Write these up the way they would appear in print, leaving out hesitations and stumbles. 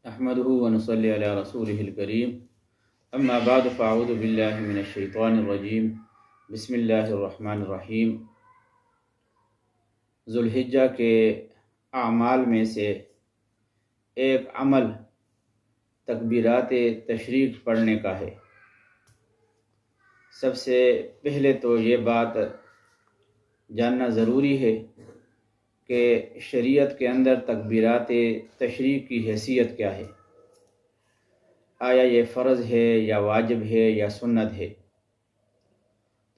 احمدہ ونصلی علی رسولہ الکریم اما بعد فاعوذ باللہ من الشیطان الرجیم بسم اللہ الرحمن الرحیم۔ ذوالحجہ کے اعمال میں سے ایک عمل تکبیرات تشریق پڑھنے کا ہے۔ سب سے پہلے تو یہ بات جاننا ضروری ہے کہ شریعت کے اندر تکبیرات تشریق کی حیثیت کیا ہے، آیا یہ فرض ہے یا واجب ہے یا سنت ہے۔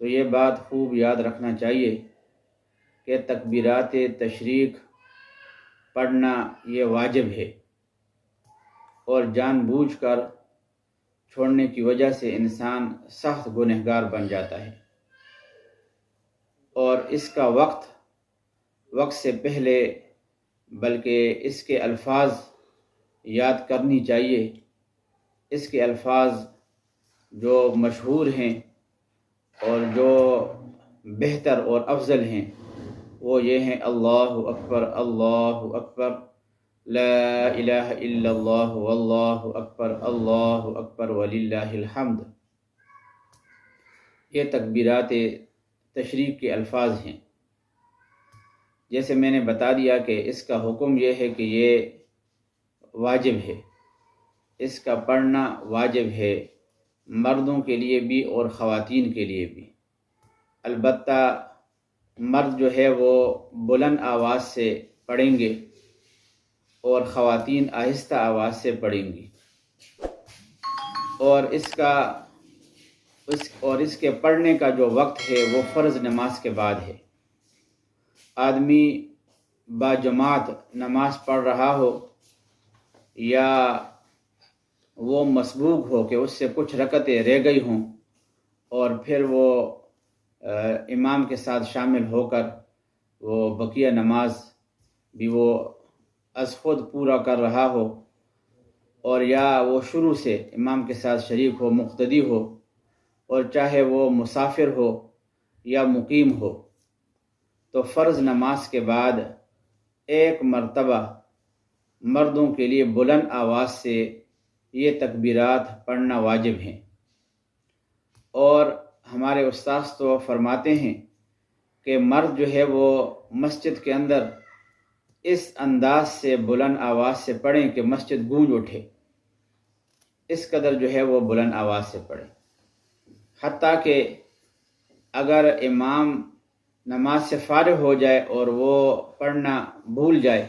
تو یہ بات خوب یاد رکھنا چاہیے کہ تکبیرات تشریق پڑھنا یہ واجب ہے، اور جان بوجھ کر چھوڑنے کی وجہ سے انسان سخت گنہگار بن جاتا ہے، اور اس کا وقت سے پہلے بلکہ اس کے الفاظ یاد کرنی چاہیے۔ اس کے الفاظ جو مشہور ہیں اور جو بہتر اور افضل ہیں وہ یہ ہیں: اللہ اکبر، اللہ اکبر، لا الہ الا اللہ، واللہ اکبر وللہ الحمد۔ یہ تکبیرات تشریق کے الفاظ ہیں۔ جیسے میں نے بتا دیا کہ اس کا حکم یہ ہے کہ یہ واجب ہے، اس کا پڑھنا واجب ہے، مردوں کے لیے بھی اور خواتین کے لیے بھی۔ البتہ مرد جو ہے وہ بلند آواز سے پڑھیں گے اور خواتین آہستہ آواز سے پڑھیں گی، اور اس کے پڑھنے کا جو وقت ہے وہ فرض نماز کے بعد ہے۔ آدمی با جماعت نماز پڑھ رہا ہو یا وہ مسبوق ہو کہ اس سے کچھ رکعتیں رہ گئی ہوں، اور پھر وہ امام کے ساتھ شامل ہو کر وہ بقیہ نماز بھی وہ از خود پورا کر رہا ہو، اور یا وہ شروع سے امام کے ساتھ شریک ہو، مقتدی ہو، اور چاہے وہ مسافر ہو یا مقیم ہو، تو فرض نماز کے بعد ایک مرتبہ مردوں کے لیے بلند آواز سے یہ تکبیرات پڑھنا واجب ہیں۔ اور ہمارے استاذ تو فرماتے ہیں کہ مرد جو ہے وہ مسجد کے اندر اس انداز سے بلند آواز سے پڑھیں کہ مسجد گونج اٹھے، اس قدر جو ہے وہ بلند آواز سے پڑھیں۔ حتیٰ کہ اگر امام نماز سے فارغ ہو جائے اور وہ پڑھنا بھول جائے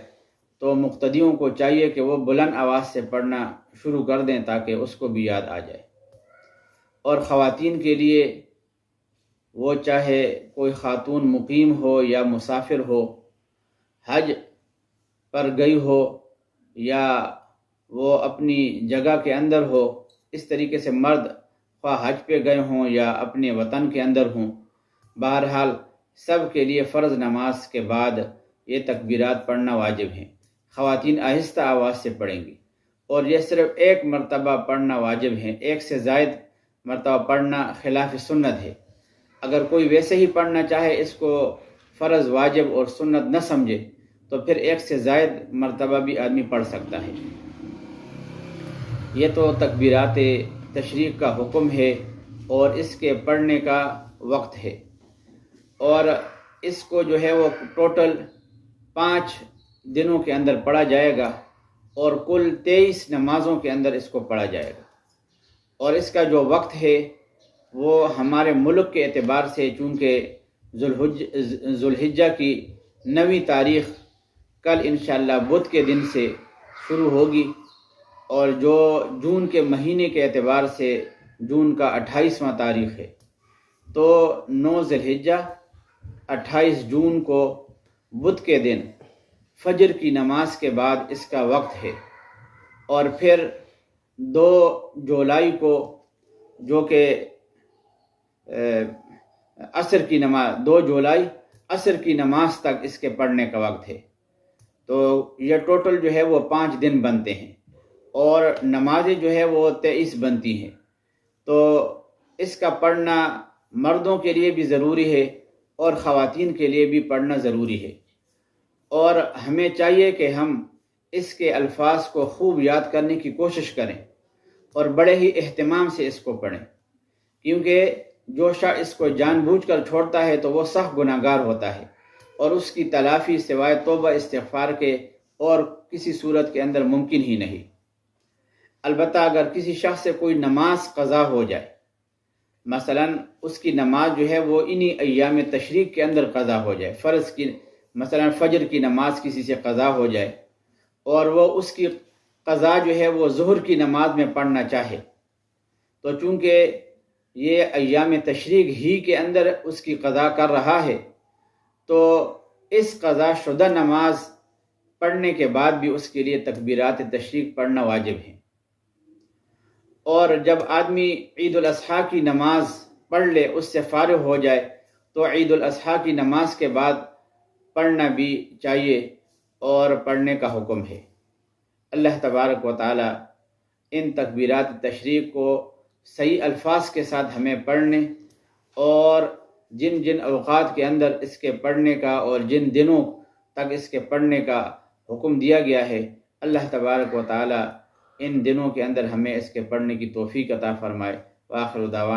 تو مقتدیوں کو چاہیے کہ وہ بلند آواز سے پڑھنا شروع کر دیں تاکہ اس کو بھی یاد آ جائے۔ اور خواتین کے لیے وہ چاہے کوئی خاتون مقیم ہو یا مسافر ہو، حج پر گئی ہو یا وہ اپنی جگہ کے اندر ہو، اس طریقے سے مرد خواہ حج پہ گئے ہوں یا اپنے وطن کے اندر ہوں، بہرحال سب کے لیے فرض نماز کے بعد یہ تکبیرات پڑھنا واجب ہیں۔ خواتین آہستہ آواز سے پڑھیں گی، اور یہ صرف ایک مرتبہ پڑھنا واجب ہے، ایک سے زائد مرتبہ پڑھنا خلاف سنت ہے۔ اگر کوئی ویسے ہی پڑھنا چاہے، اس کو فرض، واجب اور سنت نہ سمجھے، تو پھر ایک سے زائد مرتبہ بھی آدمی پڑھ سکتا ہے۔ یہ تو تکبیرات تشریق کا حکم ہے اور اس کے پڑھنے کا وقت ہے، اور اس کو جو ہے وہ ٹوٹل 5 دنوں کے اندر پڑھا جائے گا، اور کل 23 نمازوں کے اندر اس کو پڑھا جائے گا۔ اور اس کا جو وقت ہے وہ ہمارے ملک کے اعتبار سے، چونکہ ذوالحجہ کی 9ویں تاریخ کل انشاءاللہ بدھ کے دن سے شروع ہوگی، اور جو جون کے مہینے کے اعتبار سے جون کا 28واں تاریخ ہے، تو 9 ذوالحجہ 28 جون کو بدھ کے دن فجر کی نماز کے بعد اس کا وقت ہے، اور پھر 2 جولائی کو جو کہ عصر کی نماز، 2 جولائی عصر کی نماز تک اس کے پڑھنے کا وقت ہے۔ تو یہ ٹوٹل جو ہے وہ 5 دن بنتے ہیں، اور نمازیں جو ہے وہ 23 بنتی ہیں۔ تو اس کا پڑھنا مردوں کے لیے بھی ضروری ہے اور خواتین کے لیے بھی پڑھنا ضروری ہے، اور ہمیں چاہیے کہ ہم اس کے الفاظ کو خوب یاد کرنے کی کوشش کریں اور بڑے ہی اہتمام سے اس کو پڑھیں، کیونکہ جو شخص اس کو جان بوجھ کر چھوڑتا ہے تو وہ سخت گناہ گار ہوتا ہے، اور اس کی تلافی سوائے توبہ استغفار کے اور کسی صورت کے اندر ممکن ہی نہیں۔ البتہ اگر کسی شخص سے کوئی نماز قضا ہو جائے، مثلا اس کی نماز جو ہے وہ انہی ایام تشریق کے اندر قضا ہو جائے، فرض کی مثلا فجر کی نماز کسی سے قضا ہو جائے اور وہ اس کی قضا جو ہے وہ ظہر کی نماز میں پڑھنا چاہے، تو چونکہ یہ ایام تشریق ہی کے اندر اس کی قضا کر رہا ہے، تو اس قضا شدہ نماز پڑھنے کے بعد بھی اس کے لیے تکبیرات تشریق پڑھنا واجب ہے۔ اور جب آدمی عید الاضحیٰ کی نماز پڑھ لے، اس سے فارغ ہو جائے، تو عید الاضحیٰ کی نماز کے بعد پڑھنا بھی چاہیے اور پڑھنے کا حکم ہے۔ اللہ تبارک و تعالی ان تکبیرات تشریق کو صحیح الفاظ کے ساتھ ہمیں پڑھنے اور جن جن اوقات کے اندر اس کے پڑھنے کا اور جن دنوں تک اس کے پڑھنے کا حکم دیا گیا ہے، اللہ تبارک و تعالی ان دنوں کے اندر ہمیں اس کے پڑھنے کی توفیق عطا فرمائے۔ وآخر دعوانا